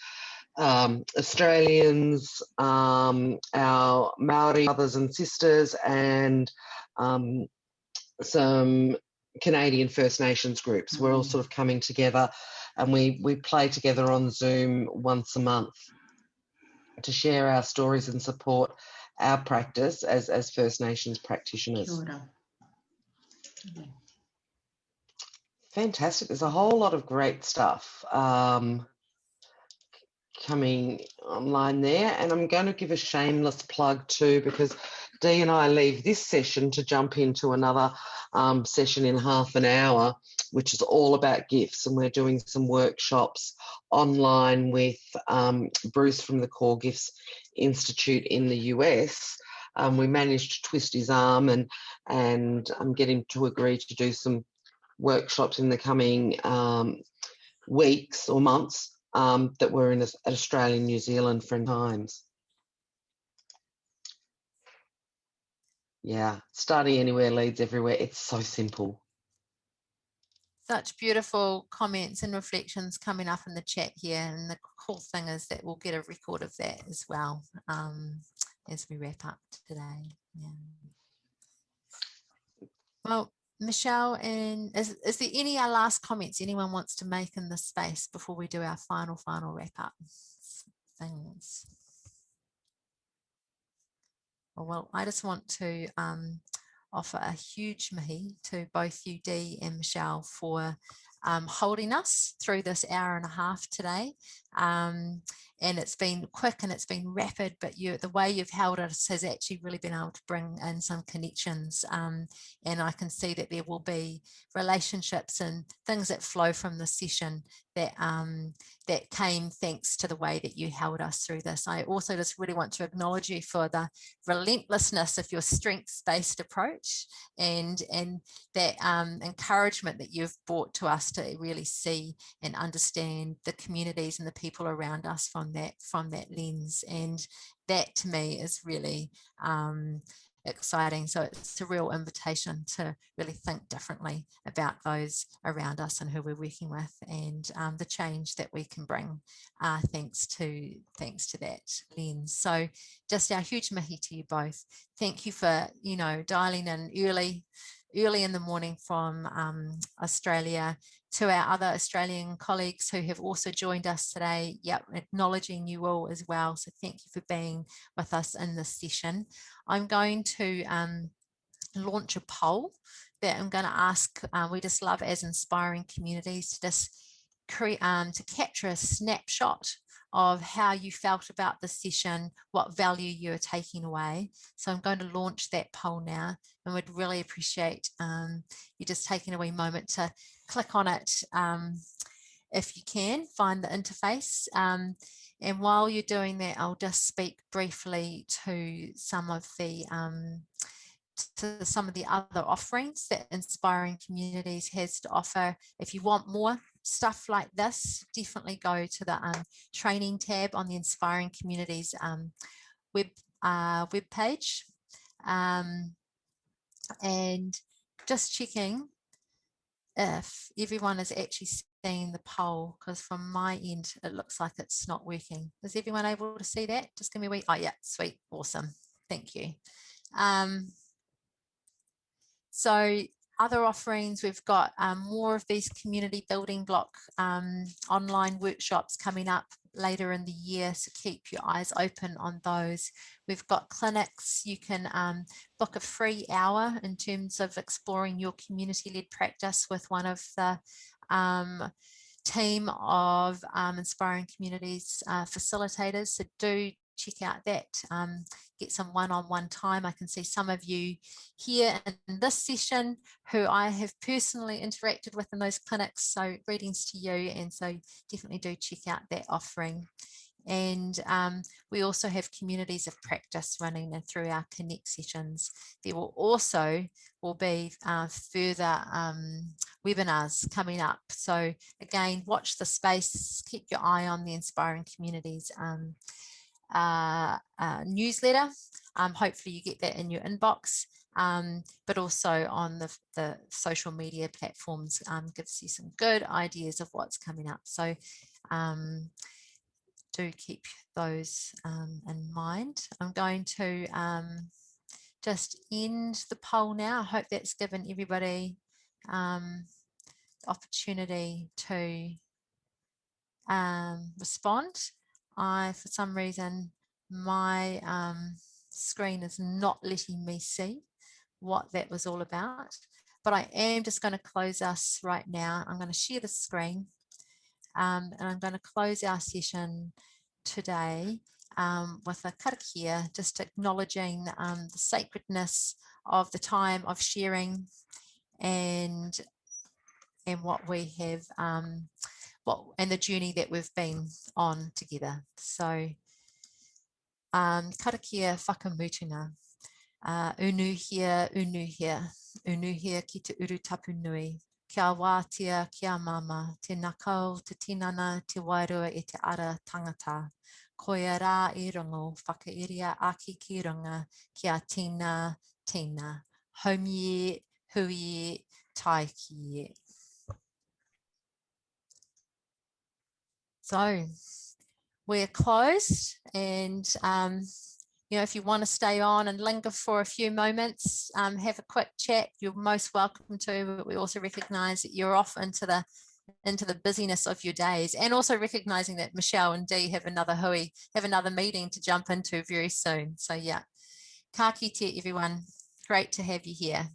Australians, our Maori brothers and sisters, and some Canadian First Nations groups. We're all sort of coming together, and we play together on Zoom once a month to share our stories and support our practice as First Nations practitioners. Fantastic. There's a whole lot of great stuff coming online there, and I'm going to give a shameless plug too, because Dee and I leave this session to jump into another session in half an hour, which is all about gifts, and we're doing some workshops online with Bruce from the Core Gifts Institute in the US. We managed to twist his arm and get him to agree to do some workshops in the coming weeks or months that were in Australia and New Zealand for times. Yeah, starting anywhere leads everywhere. It's so simple. Such beautiful comments and reflections coming up in the chat here, and the cool thing is that we'll get a record of that as well as we wrap up today. Yeah. Well, Michelle, and is there any last comments anyone wants to make in this space before we do our final wrap up things? Well, I just want to offer a huge mihi to both you, Dee and Michelle, for holding us through this hour and a half today. it's been quick and it's been rapid, but the way you've held us has actually really been able to bring in some connections. And I can see that there will be relationships and things that flow from the session that that came thanks to the way that you held us through this. I also just really want to acknowledge you for the relentlessness of your strengths-based approach and that encouragement that you've brought to us to really see and understand the communities and the people around us from that lens. And that to me is really exciting. So it's a real invitation to really think differently about those around us and who we're working with, and the change that we can bring thanks to that lens. So just our huge mihi to you both. Thank you for, you know, dialing in early in the morning from Australia. To our other Australian colleagues who have also joined us today, acknowledging you all as well. So thank you for being with us in this session. I'm going to launch a poll that I'm going to ask. We just love, as inspiring communities, to just create to capture a snapshot of how you felt about the session, what value you're taking away. So I'm going to launch that poll now, and would really appreciate you just taking a wee moment to click on it if you can, find the interface. And while you're doing that, I'll just speak briefly to some of the other offerings that Inspiring Communities has to offer. If you want more stuff like this, definitely go to the training tab on the Inspiring Communities web page. And just checking if everyone is actually seeing the poll, because from my end it looks like it's not working. Is everyone able to see that? Just give me a wee. Oh yeah, sweet, awesome, thank you. So other offerings, we've got more of these community building block online workshops coming up later in the year, so keep your eyes open on those. We've got clinics. You can book a free hour in terms of exploring your community-led practice with one of the team of Inspiring Communities facilitators. So do check out that, get some one-on-one time. I can see some of you here in this session who I have personally interacted with in those clinics, so greetings to you, and so definitely do check out that offering. And we also have communities of practice running through our Connect sessions. There will also be further webinars coming up. So again, watch the space, keep your eye on the Inspiring Communities newsletter. Hopefully you get that in your inbox, but also on the social media platforms gives you some good ideas of what's coming up. So do keep those in mind. I'm going to just end the poll now. I hope that's given everybody the opportunity to respond. For some reason, my screen is not letting me see what that was all about, but I am just going to close us right now. I'm going to share the screen, and I'm going to close our session today with a karakia, just acknowledging the sacredness of the time of sharing and what we have and the journey that we've been on together. So karakia whakamutuna, unuhia, unuhia ki te uru tapu nui, kia wātia, kia mama, te nakau, te tinana, te wairua e te ara tangata, koia rā I rongo, whakairia aki ki runga, kia tina, tina, haumie, hui, tai ki. So we're closed, and you know, if you want to stay on and linger for a few moments, have a quick chat, you're most welcome to. But we also recognise that you're off into the busyness of your days, and also recognising that Michele and Dee have another meeting to jump into very soon. So yeah, ka kite everyone, great to have you here.